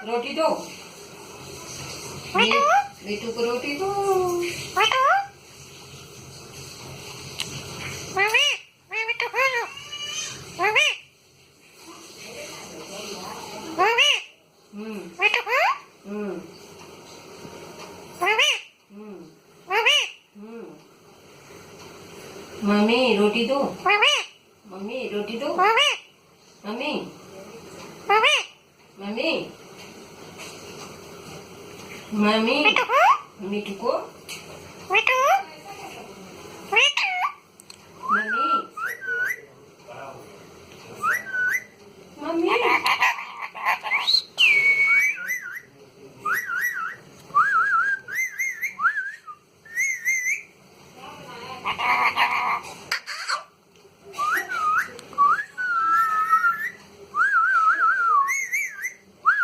रोटी दो। बेटू को रोटी दो। हम्म हम्म हम्म। मम्मी रोटी दो। मम्मी रोटी दो। मम्मी मम्मी मम्मी मीठू को